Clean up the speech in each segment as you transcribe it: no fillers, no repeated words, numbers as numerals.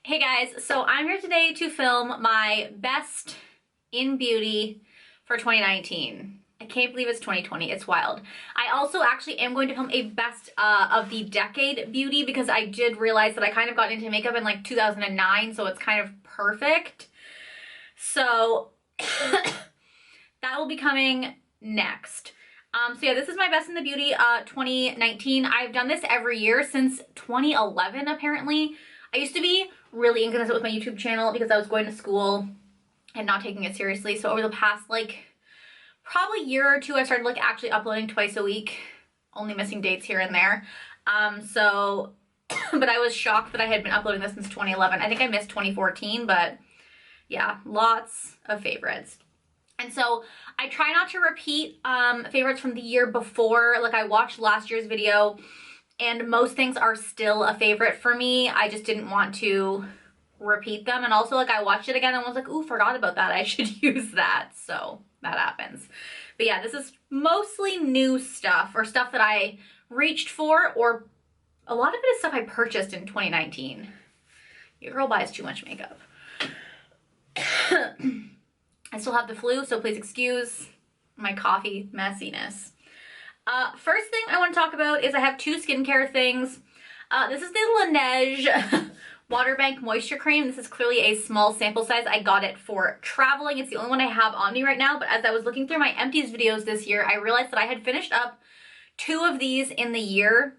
Hey guys, so I'm here today to film my best in beauty for 2019. I can't believe it's 2020, it's wild. I also actually am going to film a best of the decade beauty because I did realize that I kind of got into makeup in like 2009, so it's kind of perfect. So that will be coming next. So yeah, this is my best in the beauty 2019. I've done this every year since 2011 apparently. I used to be really inconsistent with my YouTube channel because I was going to school and not taking it seriously. So over the past like probably year or two, I started like actually uploading twice a week, only missing dates here and there. But I was shocked that I had been uploading this since 2011. I think I missed 2014, but yeah, lots of favorites. And so I try not to repeat favorites from the year before. Like I watched last year's video and most things are still a favorite for me. I just didn't want to repeat them. And also like I watched it again and was like, ooh, forgot about that. I should use that. So that happens. But yeah, this is mostly new stuff or stuff that I reached for, or a lot of it is stuff I purchased in 2019. Your girl buys too much makeup. I still have the flu, so please excuse my coffee messiness. First thing I want to talk about is I have two skincare things. This is the Laneige Water Bank Moisture Cream. This is clearly a small sample size. I got it for traveling. It's the only one I have on me right now, but as I was looking through my empties videos this year, I realized that I had finished up two of these in the year.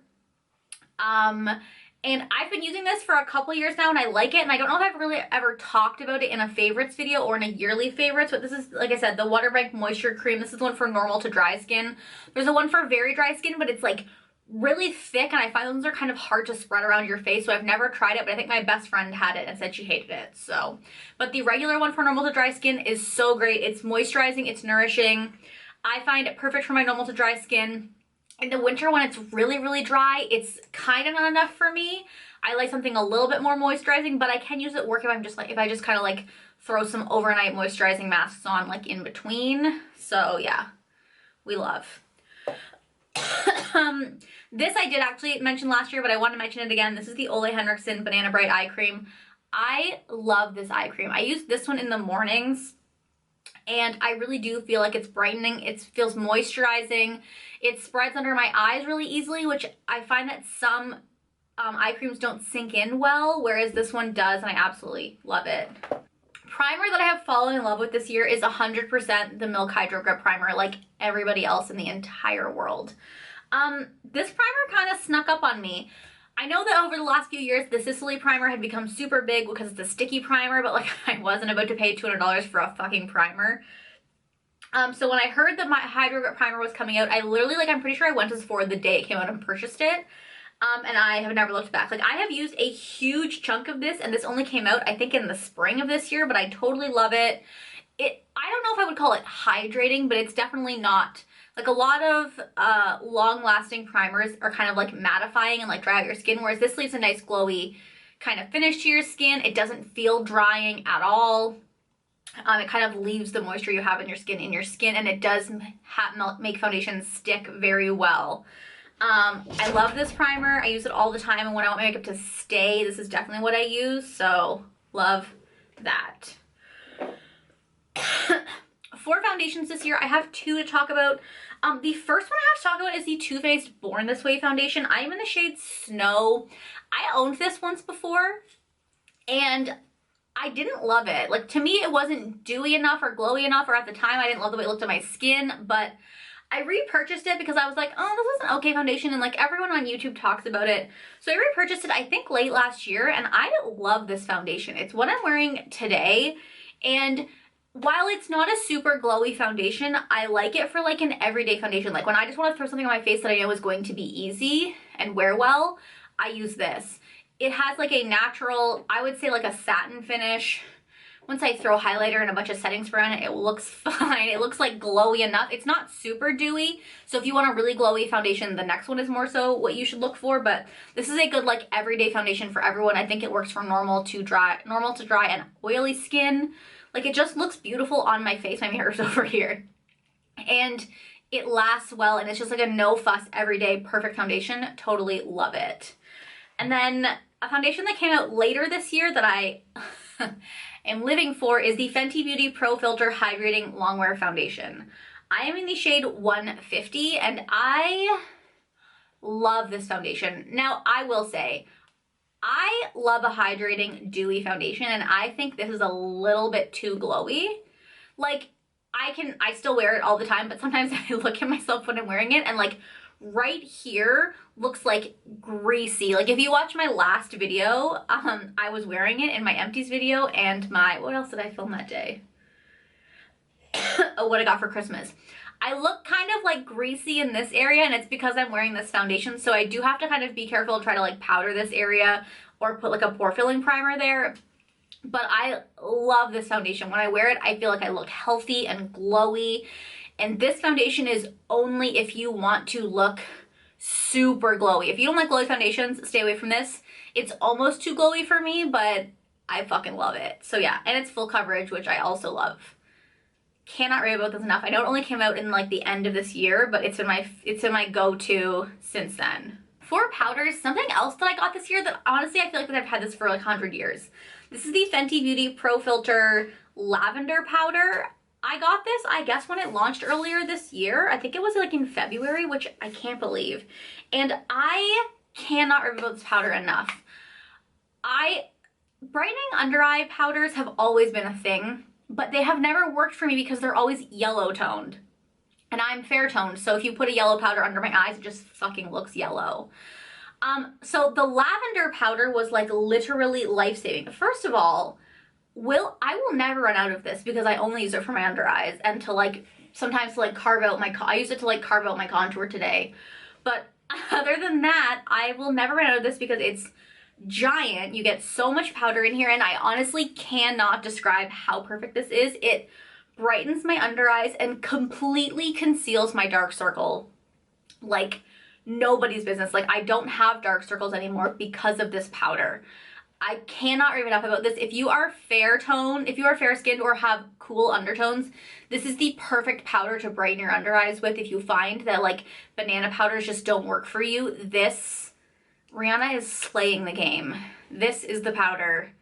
And I've been using this for a couple years now and I like it, and I don't know if I've really ever talked about it in a favorites video or in a yearly favorites, but this is, like I said, the Water Bank Moisture Cream. This is one for normal to dry skin. There's a one for very dry skin, but it's like really thick and I find those are kind of hard to spread around your face, so I've never tried it, but I think my best friend had it and said she hated it. So, but the regular one for normal to dry skin is so great. It's moisturizing, it's nourishing. I find it perfect for my normal to dry skin. In the winter when it's really, really dry, it's kind of not enough for me. I like something a little bit more moisturizing, but I can use it at work if I just kind of like throw some overnight moisturizing masks on like in between. So yeah, we love. This I did actually mention last year, but I want to mention it again. This is the Ole Henrikson Banana Bright Eye Cream. I love this eye cream. I use this one in the mornings, and I really do feel like it's brightening. It feels moisturizing. It spreads under my eyes really easily, which I find that some eye creams don't sink in well, whereas this one does, and I absolutely love it. Primer that I have fallen in love with this year is 100% the Milk Hydro Grip Primer, like everybody else in the entire world. This primer kind of snuck up on me. I know that over the last few years, the Sicily primer had become super big because it's a sticky primer, but like I wasn't about to pay $200 for a fucking primer. So when I heard that my Hydro Grip primer was coming out, I literally, like, I'm pretty sure I went to Sephora the day it came out and purchased it. And I have never looked back. Like, I have used a huge chunk of this, and this only came out, I think, in the spring of this year, but I totally love it. I don't know if I would call it hydrating, but it's definitely not. Like, a lot of long-lasting primers are kind of like mattifying and like dry out your skin, whereas this leaves a nice glowy kind of finish to your skin. It doesn't feel drying at all. It kind of leaves the moisture you have in your skin, and it does make foundation stick very well. I love this primer. I use it all the time, and when I want my makeup to stay, this is definitely what I use, so love that. For foundations this year, I have two to talk about. The first one I have to talk about is the Too Faced Born This Way foundation. I am in the shade Snow. I owned this once before, and I didn't love it. Like, to me, it wasn't dewy enough or glowy enough, or at the time, I didn't love the way it looked on my skin, but I repurchased it because I was like, oh, this is an okay foundation, and like everyone on YouTube talks about it. So I repurchased it, I think, late last year, and I love this foundation. It's what I'm wearing today, and while it's not a super glowy foundation, I like it for like an everyday foundation. Like when I just want to throw something on my face that I know is going to be easy and wear well, I use this. It has like a natural, I would say like a satin finish. Once I throw highlighter and a bunch of setting spray on it, it looks fine. It looks like glowy enough. It's not super dewy, so if you want a really glowy foundation, the next one is more so what you should look for, but this is a good like everyday foundation for everyone. I think it works for normal to dry and oily skin. Like, it just looks beautiful on my face. My mirror's over here. And it lasts well, and it's just like a no fuss everyday perfect foundation. Totally love it. And then A foundation that came out later this year that I am living for is the Fenty Beauty Pro Filt'r Hydrating Longwear Foundation. I am in the shade 150 and I love this foundation. Now, I will say, I love a hydrating dewy foundation and I think this is a little bit too glowy. Like, I still wear it all the time, but sometimes I look at myself when I'm wearing it and like right here looks like greasy. Like if you watch my last video, I was wearing it in my empties video and my, what else did I film that day? Oh, what I got for Christmas. I look kind of like greasy in this area and it's because I'm wearing this foundation. So I do have to kind of be careful, try to like powder this area or put like a pore filling primer there. But I love this foundation. When I wear it, I feel like I look healthy and glowy. And this foundation is only if you want to look super glowy. If you don't like glowy foundations, stay away from this. It's almost too glowy for me, but I fucking love it. So yeah, and it's full coverage, which I also love. Cannot rave about this enough. I know it only came out in like the end of this year, but it's in my go-to since then. For powders, something else that I got this year that honestly I feel like that I've had this for like 100 years. This is the Fenty Beauty Pro Filt'r Lavender Powder. I got this, I guess, when it launched earlier this year. I think it was like in February, which I can't believe. And I cannot rave about this powder enough. Brightening under eye powders have always been a thing, but they have never worked for me because they're always yellow toned. And I'm fair toned, so if you put a yellow powder under my eyes, it just fucking looks yellow. So the lavender powder was like literally life-saving. First of all, I will never run out of this because I only use it for my under eyes and to like, sometimes to like carve out I used it to like carve out my contour today. But other than that, I will never run out of this because it's giant. You get so much powder in here and I honestly cannot describe how perfect this is. It brightens my under eyes and completely conceals my dark circle like nobody's business. Like I don't have dark circles anymore because of this powder. I cannot rave enough about this. If you are fair toned, if you are fair skinned or have cool undertones, this is the perfect powder to brighten your under eyes with. If you find that like banana powders just don't work for you, Rihanna is slaying the game. This is the powder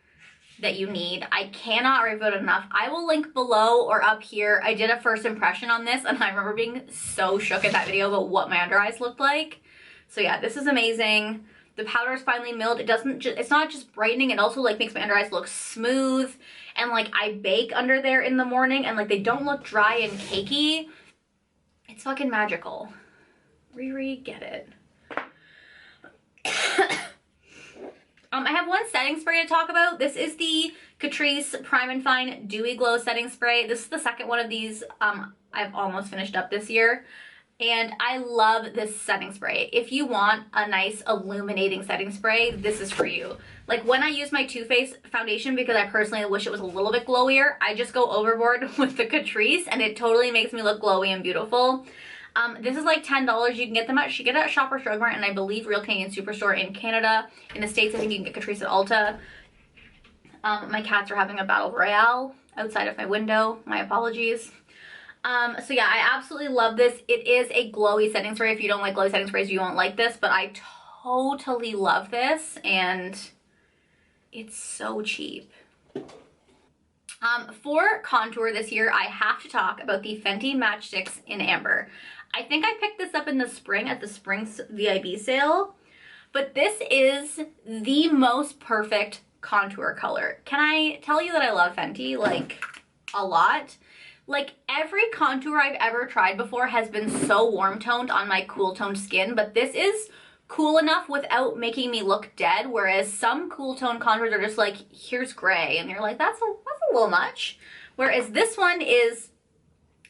that you need. I cannot rave about it enough. I will link below or up here. I did a first impression on this and I remember being so shook in that video about what my under eyes looked like. So yeah, this is amazing. The powder is finely milled. It's not just brightening, it also like makes my under eyes look smooth. And like I bake under there in the morning and like they don't look dry and cakey. It's fucking magical. Riri, get it. I have one setting spray to talk about. This is the Catrice Prime and Fine Dewy Glow Setting Spray. This is the second one of these I've almost finished up this year. And I love this setting spray. If you want a nice illuminating setting spray, this is for you. Like when I use my Too Faced foundation, because I personally wish it was a little bit glowier, I just go overboard with the Catrice and it totally makes me look glowy and beautiful. This is like $10. You can get them at Shoppers Drug Mart and I believe Real Canadian Superstore in Canada. In the States, I think you can get Catrice at Ulta. My cats are having a battle royale outside of my window. My apologies. So yeah, I absolutely love this. It is a glowy setting spray. If you don't like glowy setting sprays, you won't like this, but I totally love this and it's so cheap. For contour this year, I have to talk about the Fenty Matchsticks in Amber. I think I picked this up in the spring at the Spring's VIB sale, but this is the most perfect contour color. Can I tell you that I love Fenty, like, a lot? Like, every contour I've ever tried before has been so warm toned on my cool toned skin, but this is cool enough without making me look dead, whereas some cool tone contours are just like, here's gray, and you're like, that's a little much. Whereas this one is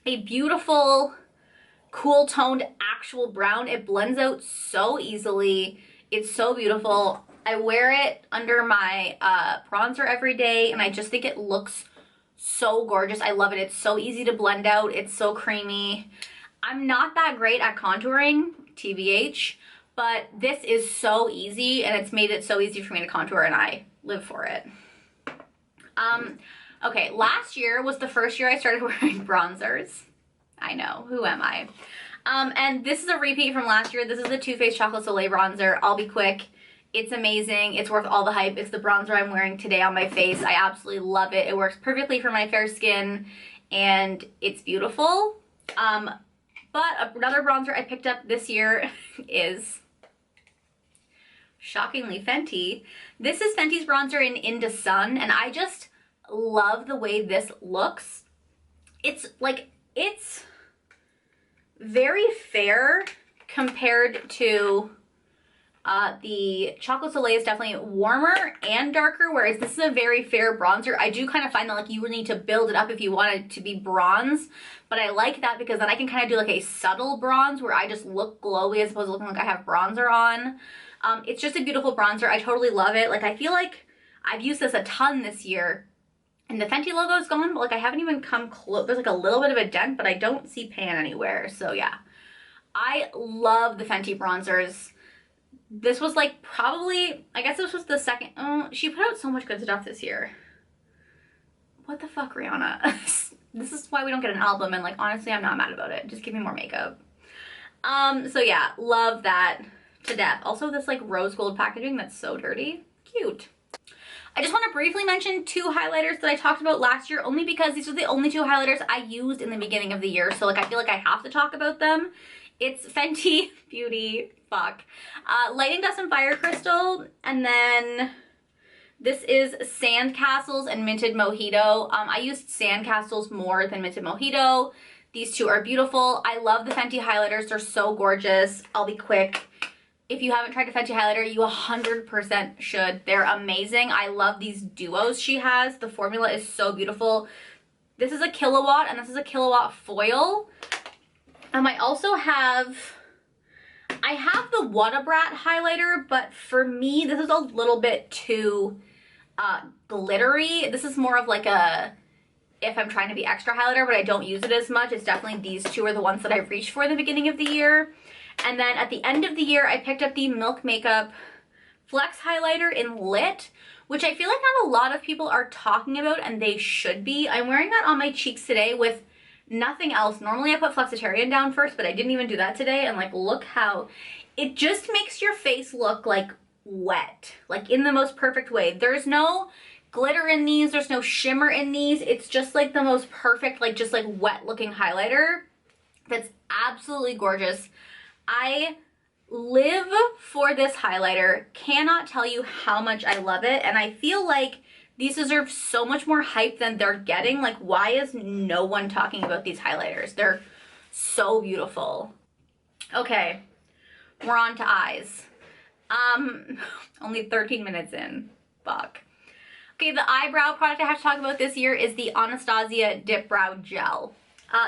a beautiful, cool toned actual brown. It blends out so easily. It's so beautiful. I wear it under my bronzer every day, and I just think it looks so gorgeous. I love it. It's so easy to blend out. It's so creamy. I'm not that great at contouring, TBH, but this is so easy, and it's made it so easy for me to contour, and I live for it. Okay, last year was the first year I started wearing bronzers. I know, who am I? And this is a repeat from last year. This is the Too Faced Chocolate Soleil bronzer. I'll be quick. It's amazing. It's worth all the hype. It's the bronzer I'm wearing today on my face. I absolutely love it. It works perfectly for my fair skin and it's beautiful. But another bronzer I picked up this year is shockingly Fenty. This is Fenty's bronzer in Inda Sun, and I just love the way this looks. It's like, it's very fair compared to the Chocolate Soleil is definitely warmer and darker, whereas this is a very fair bronzer. I do kind of find that like you would need to build it up if you want it to be bronze, but I like that because then I can kind of do like a subtle bronze where I just look glowy as opposed to looking like I have bronzer on. It's just a beautiful bronzer. I totally love it. Like I feel like I've used this a ton this year and the Fenty logo is gone, but like I haven't even come close. There's like a little bit of a dent, but I don't see pan anywhere. So yeah, I love the Fenty bronzers. This was like probably, I guess this was the second, oh, she put out so much good stuff this year. What the fuck, Rihanna? This is why we don't get an album, and like honestly I'm not mad about it. Just give me more makeup. So yeah, love that to death. Also this like rose gold packaging that's so dirty. Cute. I just want to briefly mention 2 highlighters that I talked about last year, only because these are the only 2 highlighters I used in the beginning of the year, so like I feel like I have to talk about them. It's Fenty Beauty, Lightning Dust and Fire Crystal, and then this is Sandcastles and Minted Mojito. I used Sandcastles more than Minted Mojito. These 2 are beautiful. I love the Fenty highlighters. They're so gorgeous. I'll be quick. If you haven't tried a Fenty highlighter, you 100% should. They're amazing. I love these duos she has. The formula is so beautiful. This is a Killawat and this is a Killawat foil. I also have, I have the What a Brat highlighter, but for me, this is a little bit too glittery. This is more of like a, if I'm trying to be extra highlighter, but I don't use it as much. It's definitely these 2 are the ones that I reached for in the beginning of the year. And then at the end of the year, I picked up the Milk Makeup Flex Highlighter in Lit, which I feel like not a lot of people are talking about, and they should be. I'm wearing that on my cheeks today with nothing else. Normally I put Flexitarian down first, but I didn't even do that today, and like look how it just makes your face look like wet, like in the most perfect way. There's no glitter in these, there's no shimmer in these. It's just like the most perfect, like just like wet looking highlighter that's absolutely gorgeous. I live for this highlighter. Cannot tell you how much I love it, and I feel like these deserve so much more hype than they're getting. Like, why is no one talking about these highlighters? They're so beautiful. Okay, we're on to eyes. Only 13 minutes in. Fuck. Okay, the eyebrow product I have to talk about this year is the Anastasia Dip Brow Gel.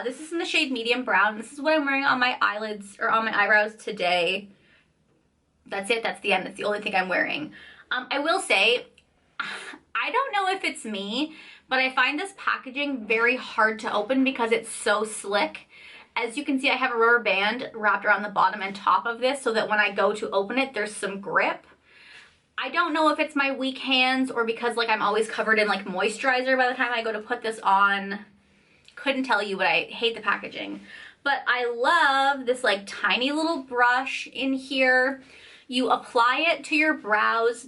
This is in the shade medium brown. This is what I'm wearing on my eyelids, or on my eyebrows today. That's it, that's the end. That's the only thing I'm wearing. I will say, I don't know if it's me, but I find this packaging very hard to open because it's so slick. As you can see, I have a rubber band wrapped around the bottom and top of this so that when I go to open it, there's some grip. I don't know if it's my weak hands or because like I'm always covered in like moisturizer by the time I go to put this on. Couldn't tell you, but I hate the packaging. But I love this like tiny little brush in here. You apply it to your brows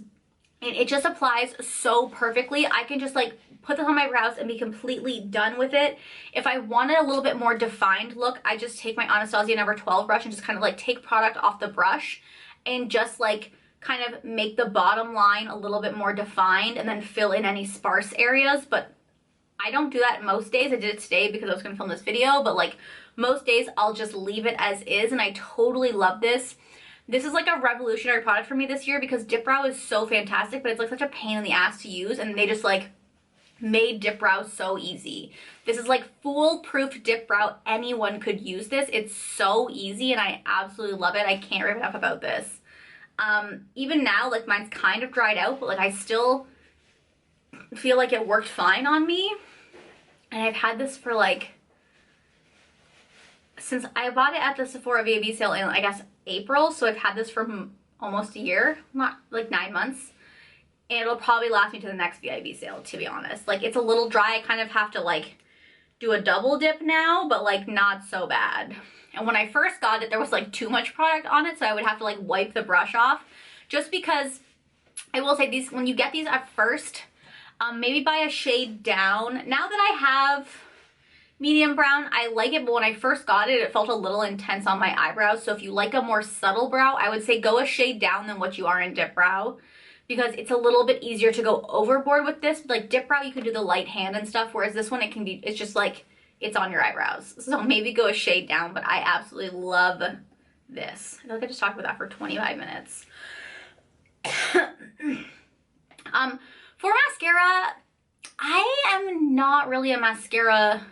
and it just applies so perfectly. I can just like put this on my brows and be completely done with it. If I wanted a little bit more defined look, I just take my Anastasia number 12 brush and just kind of like take product off the brush and just like kind of make the bottom line a little bit more defined and then fill in any sparse areas. But I don't do that most days. I did it today because I was gonna film this video, but like most days I'll just leave it as is, and I totally love this. This is like a revolutionary product for me this year because Dip Brow is so fantastic, but it's like such a pain in the ass to use, and they just like made Dip Brow so easy. This is like foolproof Dip Brow. Anyone could use this. It's so easy and I absolutely love it. I can't rave enough about this. Even now, like mine's kind of dried out, but like I still feel like it worked fine on me. And I've had this for like, since I bought it at the Sephora VIB sale in I guess April, so I've had this for almost a year, not like 9 months. And it'll probably last me to the next VIB sale, to be honest. Like it's a little dry, I kind of have to like do a double dip now, but like not so bad. And when I first got it, there was like too much product on it, so I would have to like wipe the brush off, just because I will say these, when you get these at first, maybe buy a shade down. Now that I have medium brown, I like it, but when I first got it, it felt a little intense on my eyebrows. So if you like a more subtle brow, I would say go a shade down than what you are in dip brow, because it's a little bit easier to go overboard with this. Like dip brow, you can do the light hand and stuff, whereas this one, it can be, it's just like, it's on your eyebrows. So maybe go a shade down, but I absolutely love this. I feel like I just talked about that for 25 minutes. For mascara, I am not really a mascara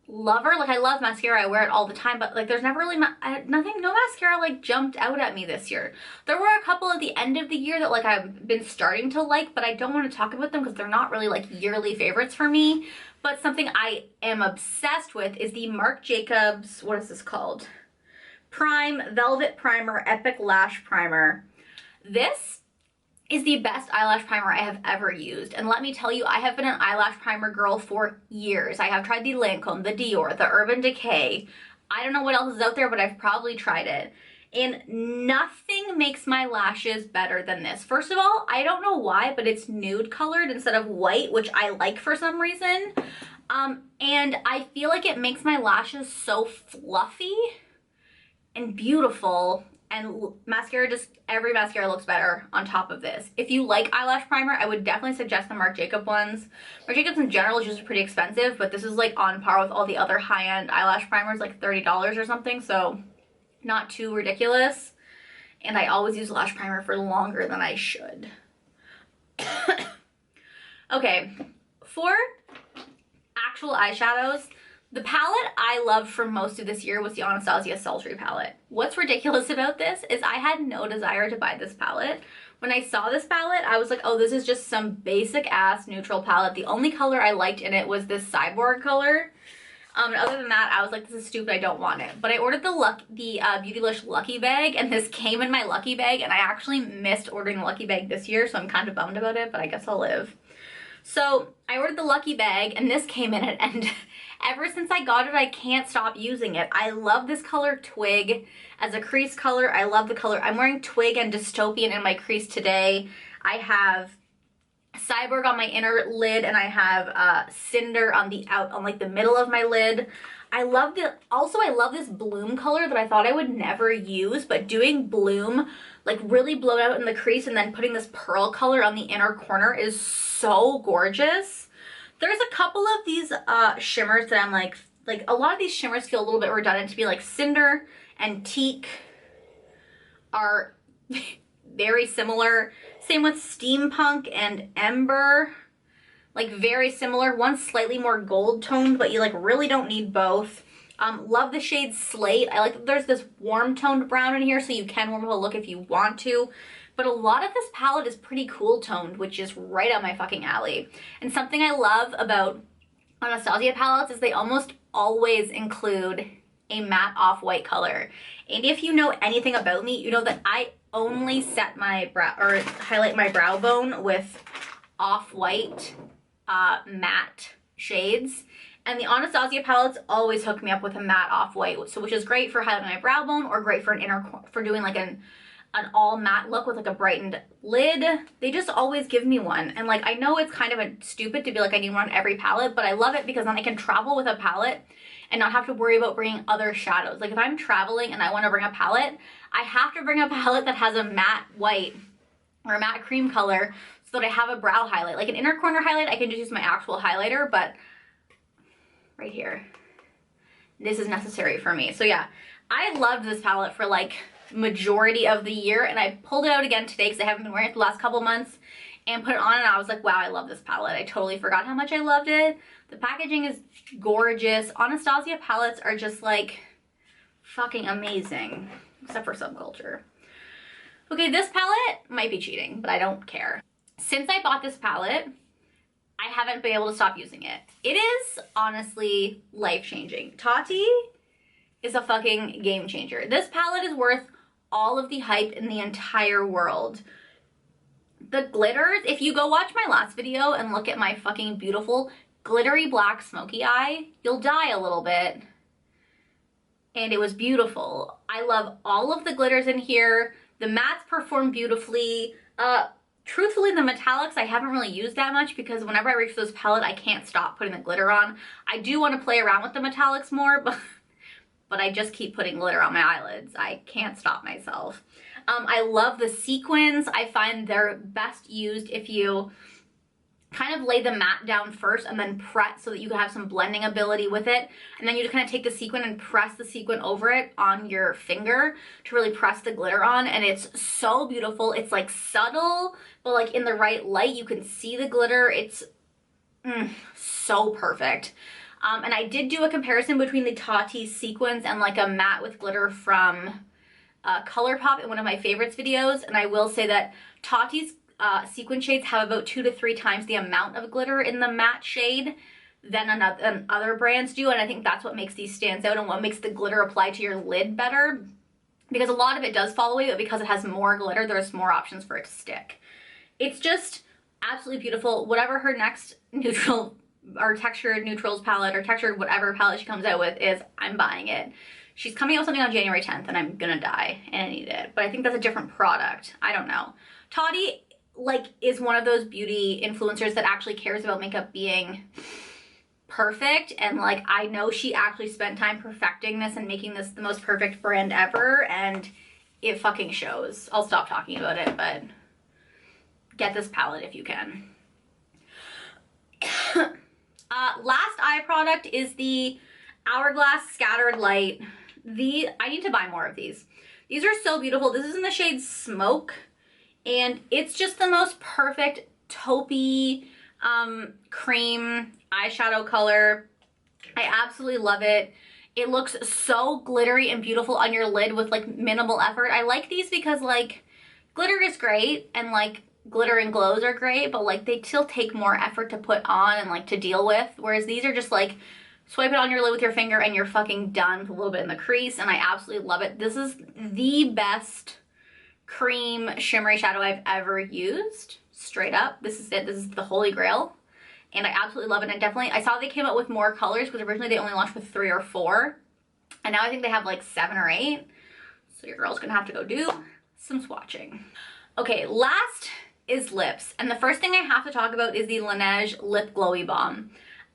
lover. Like I love mascara, I wear it all the time, but like there's never really no mascara like jumped out at me this year. There were a couple at the end of the year that like I've been starting to like, but I don't want to talk about them because they're not really like yearly favorites for me. But something I am obsessed with is the Marc Jacobs, what is this called? Prime Velvet Primer Epic Lash Primer. This is the best eyelash primer I have ever used. And let me tell you, I have been an eyelash primer girl for years. I have tried the Lancome, the Dior, the Urban Decay. I don't know what else is out there, but I've probably tried it. And nothing makes my lashes better than this. First of all, I don't know why, but it's nude colored instead of white, which I like for some reason. And I feel like it makes my lashes so fluffy and beautiful. And mascara, just every mascara looks better on top of this. If you like eyelash primer, I would definitely suggest the Marc Jacobs ones. Marc Jacobs in general is just pretty expensive, but this is like on par with all the other high-end eyelash primers, like $30 or something, so not too ridiculous. And I always use lash primer for longer than I should. Okay, for actual eyeshadows, the palette I loved for most of this year was the Anastasia Sultry palette. What's ridiculous about this is I had no desire to buy this palette. When I saw this palette, I was like, oh, this is just some basic ass neutral palette. The only color I liked in it was this cyborg color. And other than that, I was like, this is stupid, I don't want it. But I ordered the Beautylish Lucky Bag, and this came in my Lucky Bag, and I actually missed ordering the Lucky Bag this year, so I'm kind of bummed about it, but I guess I'll live. So I ordered the Lucky Bag, and this came in it, and ever since I got it, I can't stop using it. I love this color Twig as a crease color. I love the color. I'm wearing Twig and Dystopian in my crease today. I have Cyborg on my inner lid, and I have Cinder on the like the middle of my lid. I love this Bloom color that I thought I would never use, but doing Bloom, like really blown out in the crease and then putting this pearl color on the inner corner is so gorgeous. There's a couple of these shimmers that I'm like a lot of these shimmers feel a little bit redundant to me, like Cinder and Teak are very similar. Same with Steampunk and Ember, like very similar. One's slightly more gold toned, but you like really don't need both. Love the shade Slate. I like that there's this warm toned brown in here, so you can warm up a look if you want to. But a lot of this palette is pretty cool toned, which is right up my fucking alley. And something I love about Anastasia palettes is they almost always include a matte off-white color. And if you know anything about me, you know that I only set my brow or highlight my brow bone with off-white matte shades. And the Anastasia palettes always hook me up with a matte off-white, so which is great for highlighting my brow bone or great for for doing like an all matte look with like a brightened lid. They just always give me one. And like, I know it's kind of stupid to be like, I need one on every palette, but I love it because then I can travel with a palette and not have to worry about bringing other shadows. Like if I'm traveling and I want to bring a palette, I have to bring a palette that has a matte white or a matte cream color so that I have a brow highlight. Like an inner corner highlight, I can just use my actual highlighter, but right here, this is necessary for me. So yeah, I loved this palette for like majority of the year, and I pulled it out again today because I haven't been wearing it the last couple months, and put it on, and I was like, wow, I love this palette. I totally forgot how much I loved it. The packaging is gorgeous. Anastasia palettes are just like fucking amazing, except for Subculture. Okay, this palette might be cheating, but I don't care. Since I bought this palette, I haven't been able to stop using it. It is honestly life-changing. Tati is a fucking game changer. This palette is worth all of the hype in the entire world. The glitters, if you go watch my last video and look at my fucking beautiful glittery black smoky eye, you'll die a little bit. And it was beautiful. I love all of the glitters in here. The mattes perform beautifully. Truthfully, the metallics I haven't really used that much because whenever I reach for this palette, I can't stop putting the glitter on. I do want to play around with the metallics more, but I just keep putting glitter on my eyelids. I can't stop myself. I love the sequins. I find they're best used if you kind of lay the matte down first and then press so that you can have some blending ability with it. And then you just kind of take the sequin and press the sequin over it on your finger to really press the glitter on. And it's so beautiful. It's like subtle, but like in the right light, you can see the glitter. It's so perfect. And I did do a comparison between the Tati sequins and like a matte with glitter from ColourPop in one of my favorites videos. And I will say that Tati's sequin shades have about 2 to 3 times the amount of glitter in the matte shade than other brands do, and I think that's what makes these stand out and what makes the glitter apply to your lid better, because a lot of it does fall away, but because it has more glitter, there's more options for it to stick. It's just absolutely beautiful. Whatever her next neutral or textured neutrals palette or textured whatever palette she comes out with is, I'm buying it. She's coming out with something on January 10th and I'm gonna die and I need it, but I think that's a different product. I don't know. Tati like is one of those beauty influencers that actually cares about makeup being perfect, and like I know she actually spent time perfecting this and making this the most perfect brand ever, and it fucking shows. I'll stop talking about it, but get this palette if you can. Last eye product is the Hourglass Scattered Light. I need to buy more of these. These are so beautiful. This is in the shade Smoke. And it's just the most perfect taupey cream eyeshadow color. I absolutely love it. It looks so glittery and beautiful on your lid with like minimal effort. I like these because like glitter is great and like glitter and glows are great, but like they still take more effort to put on and like to deal with. Whereas these are just like swipe it on your lid with your finger and you're fucking done with a little bit in the crease, and I absolutely love it. This is the best cream shimmery shadow I've ever used. Straight up, this is it. This is the holy grail, and I absolutely love it. And definitely, I saw they came out with more colors because originally they only launched with 3 or 4, and now I think they have like 7 or 8. So your girl's gonna have to go do some swatching. Okay, last is lips, and the first thing I have to talk about is the Laneige Lip Glowy Balm.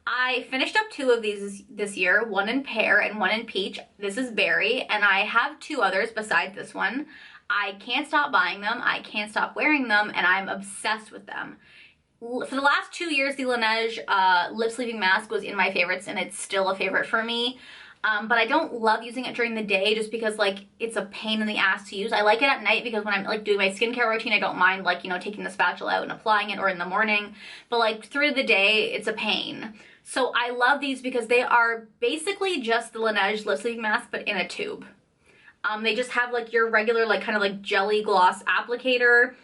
I finished up 2 of these this year, one in pear and one in peach. This is berry, and I have 2 others besides this one. I can't stop buying them, I can't stop wearing them, and I'm obsessed with them. For the last 2 years, the Laneige Lip Sleeping Mask was in my favorites, and it's still a favorite for me. But I don't love using it during the day just because like it's a pain in the ass to use. I like it at night because when I'm like doing my skincare routine, I don't mind like, you know, taking the spatula out and applying it, or in the morning. But like through the day, it's a pain. So I love these because they are basically just the Laneige Lip Sleeping Mask, but in a tube. They just have like your regular like kind of like jelly gloss applicator.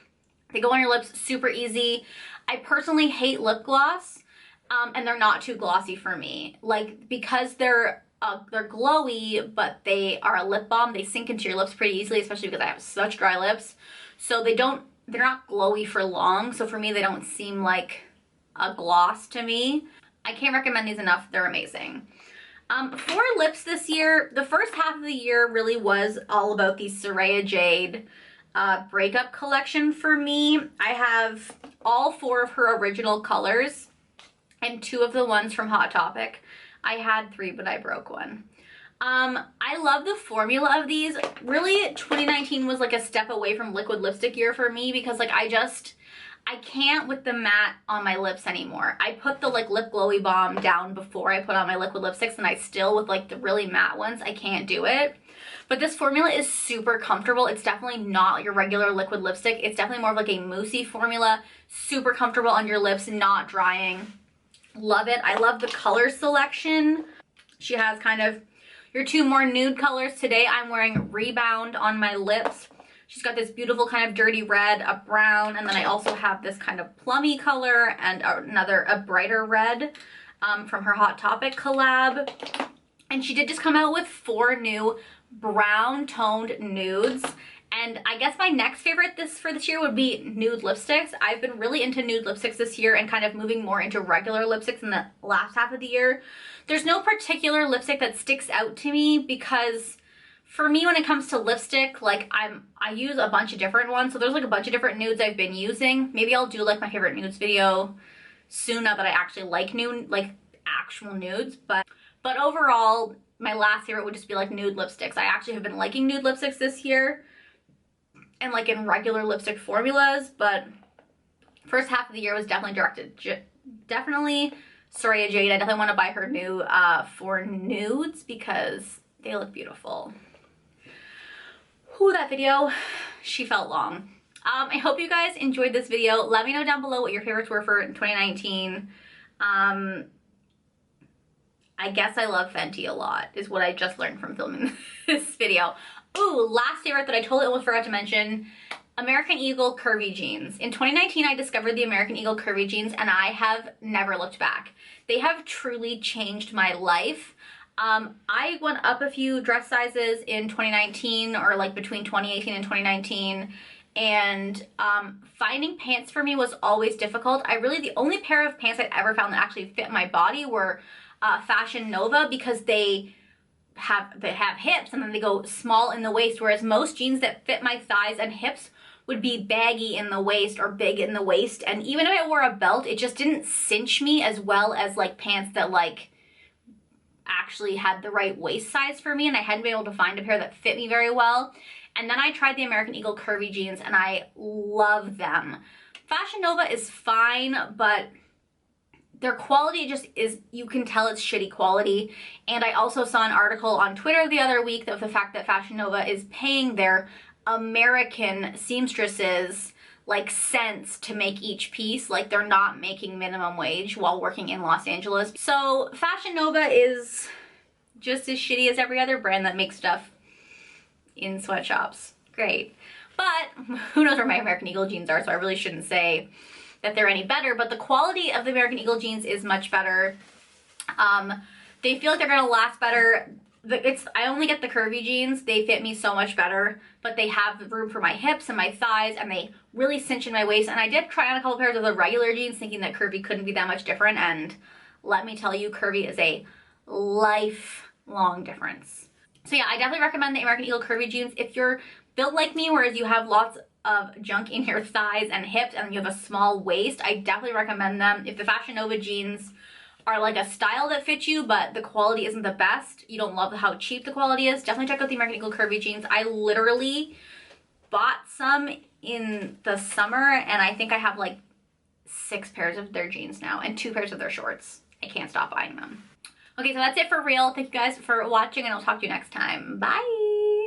They go on your lips super easy. I personally hate lip gloss, and they're not too glossy for me. Like because they're glowy, but they are a lip balm, they sink into your lips pretty easily, especially because I have such dry lips. So they're not glowy for long. So for me, they don't seem like a gloss to me. I can't recommend these enough. They're amazing. For lips this year, the first half of the year really was all about the Saraya Jade breakup collection for me. I have all 4 of her original colors and 2 of the ones from Hot Topic. I had 3, but I broke one. I love the formula of these. Really, 2019 was like a step away from liquid lipstick year for me because like I can't with the matte on my lips anymore. I put the like lip glowy balm down before I put on my liquid lipsticks, and I still, with like the really matte ones, I can't do it. But this formula is super comfortable. It's definitely not your regular liquid lipstick. It's definitely more of like a moussey formula. Super comfortable on your lips, not drying. Love it. I love the color selection. She has kind of your 2 more nude colors. Today I'm wearing Rebound on my lips. She's got this beautiful kind of dirty red, a brown, and then I also have this kind of plummy color and a brighter red from her Hot Topic collab. And she did just come out with 4 new brown toned nudes. And I guess my next favorite for this year would be nude lipsticks. I've been really into nude lipsticks this year and kind of moving more into regular lipsticks in the last half of the year. There's no particular lipstick that sticks out to me because For me, when it comes to lipstick, like I use a bunch of different ones. So there's like a bunch of different nudes I've been using. Maybe I'll do like my favorite nudes video soon now that I actually like nude, like actual nudes. But overall, my last favorite would just be like nude lipsticks. I actually have been liking nude lipsticks this year and like in regular lipstick formulas. But first half of the year was definitely definitely Saraya Jade. I definitely want to buy her new for nudes because they look beautiful. Whew, that video, she felt long. I hope you guys enjoyed this video. Let me know down below what your favorites were for 2019. I guess I love Fenty a lot, is what I just learned from filming this video. Ooh, last favorite that I totally almost forgot to mention, American Eagle Curvy jeans. In 2019, I discovered the American Eagle Curvy jeans, and I have never looked back. They have truly changed my life. I went up a few dress sizes in 2019, or like between 2018 and 2019, and finding pants for me was always difficult. The only pair of pants I'd ever found that actually fit my body were Fashion Nova, because they have hips and then they go small in the waist, whereas most jeans that fit my thighs and hips would be baggy in the waist or big in the waist. And even if I wore a belt, it just didn't cinch me as well as like pants that like actually had the right waist size for me, and I hadn't been able to find a pair that fit me very well. And then I tried the American Eagle Curvy jeans and I love them. Fashion Nova is fine, but their quality just is, you can tell it's shitty quality. And I also saw an article on Twitter the other week of the fact that Fashion Nova is paying their American seamstresses like cents to make each piece. Like they're not making minimum wage while working in Los Angeles. So Fashion Nova is just as shitty as every other brand that makes stuff in sweatshops. Great. But who knows where my American Eagle jeans are, so I really shouldn't say that they're any better. But the quality of the American Eagle jeans is much better. They feel like they're gonna last better. I only get the curvy jeans. They fit me so much better, but they have room for my hips and my thighs, and they really cinch in my waist. And I did try on a couple pairs of the regular jeans thinking that curvy couldn't be that much different, and let me tell you, curvy is a lifelong difference. So yeah, I definitely recommend the American Eagle Curvy jeans. If you're built like me, whereas you have lots of junk in your thighs and hips and you have a small waist, I definitely recommend them. If the Fashion Nova jeans are like a style that fits you, but the quality isn't the best, you don't love how cheap the quality is, definitely check out the American Eagle Curvy jeans. I literally bought some in the summer, and I think I have like 6 pairs of their jeans now and 2 pairs of their shorts. I can't stop buying them. Okay, so that's it for real. Thank you guys for watching, and I'll talk to you next time. Bye!